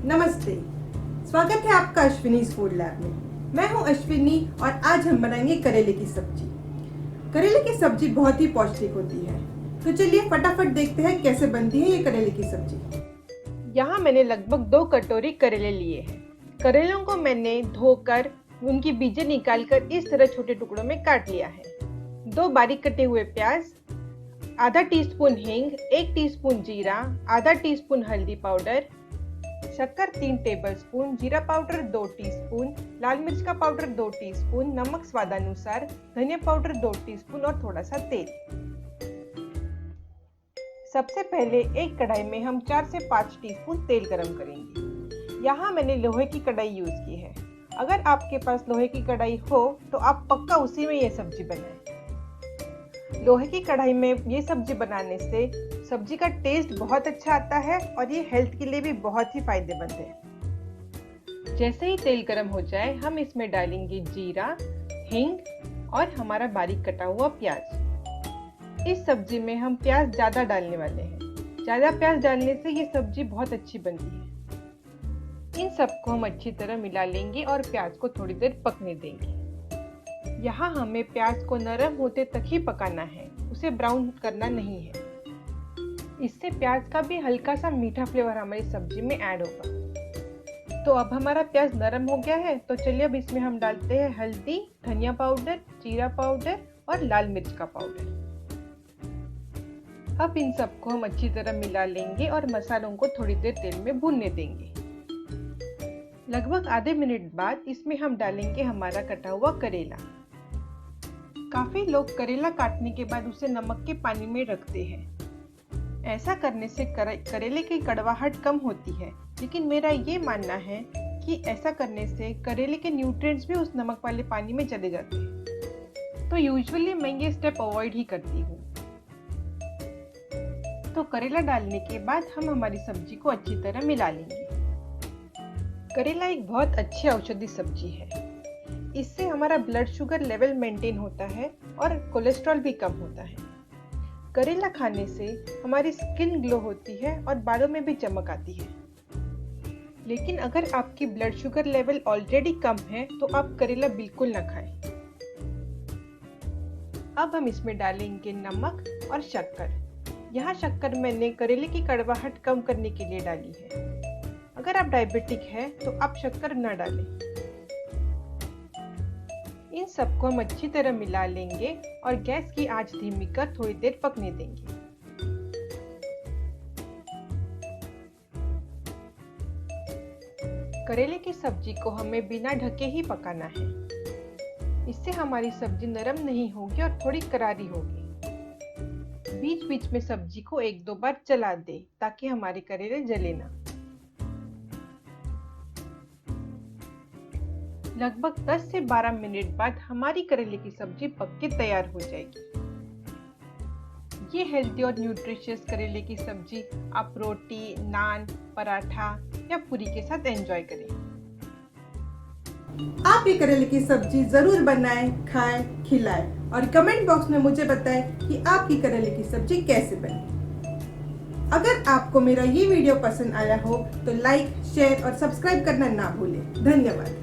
नमस्ते, स्वागत है आपका अश्विनी फूड लैब में। मैं हूं अश्विनी और आज हम बनाएंगे करेले की सब्जी। करेले की सब्जी बहुत ही पौष्टिक होती है, तो चलिए फटाफट देखते हैं कैसे बनती है ये करेले की सब्जी। यहाँ मैंने लगभग 2 कटोरी करेले लिए हैं। करेलों को मैंने धोकर उनकी बीजें निकालकर इस तरह छोटे टुकड़ों में काट लिया है। 2 बारीक कटे हुए प्याज, आधा टीस्पून हींग, 1 टीस्पून जीरा, आधा टीस्पून हल्दी पाउडर, शक्कर 3 टेबलस्पून, जीरा पाउडर 2 टीस्पून, लाल मिर्च का पाउडर 2 टीस्पून, नमक स्वादानुसार, धनिया पाउडर 2 टीस्पून और थोड़ा सा तेल। सबसे पहले एक कढ़ाई में हम 4 से 5 टीस्पून तेल गरम करेंगे। यहाँ मैंने लोहे की कढ़ाई यूज की है। अगर आपके पास लोहे की कढ़ाई हो तो आप पक्का उसी में ये सब्जी बनाएं। लोहे की कढ़ाई में ये सब्जी बनाने से सब्जी का टेस्ट बहुत अच्छा आता है और ये हेल्थ के लिए भी बहुत ही फायदेमंद है। जैसे ही तेल गरम हो जाए हम इसमें डालेंगे जीरा, हींग और हमारा बारीक कटा हुआ प्याज। इस सब्जी में हम प्याज ज़्यादा डालने वाले हैं। ज़्यादा प्याज डालने से ये सब्जी बहुत अच्छी बनती है। इन सबको हम अच्छी तरह मिला लेंगे और प्याज को थोड़ी देर पकने देंगे। यहाँ हमें प्याज को नरम होते तक ही पकाना है, उसे ब्राउन करना नहीं है। इससे प्याज का भी हल्का सा मीठा फ्लेवर हमारी सब्जी में ऐड होगा। तो अब हमारा प्याज नरम हो गया है, तो चलिए अब इसमें हम डालते हैं हल्दी, धनिया पाउडर, जीरा पाउडर और लाल मिर्च का पाउडर। अब इन सबको हम अच्छी तरह मिला लेंगे और मसालों को थोड़ी देर तेल में भूनने देंगे। लगभग आधे मिनट बाद इसमें हम डालेंगे हमारा कटा हुआ करेला। काफी लोग करेला काटने के बाद उसे नमक के पानी में रखते हैं। ऐसा करने से करेले की कड़वाहट कम होती है, लेकिन मेरा ये मानना है कि ऐसा करने से करेले के न्यूट्रिएंट्स भी उस नमक वाले पानी में चले जाते हैं। तो यूजुअली मैं ये स्टेप अवॉइड ही करती हूँ। तो करेला डालने के बाद हम हमारी सब्जी को अच्छी तरह मिला लेंगे। करेला एक बहुत अच्छी औषधि सब्जी है। इससे हमारा ब्लड शुगर लेवल मेंटेन होता है और कोलेस्ट्रॉल भी कम होता है। करेला खाने से हमारी स्किन ग्लो होती है और बालों में भी चमक आती है। लेकिन अगर आपकी ब्लड शुगर लेवल ऑलरेडी कम है तो आप करेला बिल्कुल ना खाएं। अब हम इसमें डालेंगे नमक और शक्कर। यहाँ शक्कर मैंने करेले की कड़वाहट कम करने के लिए डाली है। अगर आप डायबिटिक हैं तो आप शक्कर न डालें। इन सबको हम अच्छी तरह मिला लेंगे और गैस की आंच धीमी कर थोड़ी देर पकने देंगे। करेले की सब्जी को हमें बिना ढके ही पकाना है। इससे हमारी सब्जी नरम नहीं होगी और थोड़ी करारी होगी। बीच बीच में सब्जी को 1-2 बार चला दे ताकि हमारे करेले जले ना। लगभग 10 से 12 मिनट बाद हमारी करेले की सब्जी पक के तैयार हो जाएगी। ये हेल्दी और न्यूट्रिशियस करेले की सब्जी आप रोटी, नान, पराठा या पूरी के साथ एंजॉय करें। आप ये करेले की सब्जी जरूर बनाएं, खाएं, खिलाएं और कमेंट बॉक्स में मुझे बताएं कि आपकी करेले की सब्जी कैसे बनी। अगर आपको मेरा ये वीडियो पसंद आया हो तो लाइक, शेयर और सब्सक्राइब करना ना भूलें। धन्यवाद।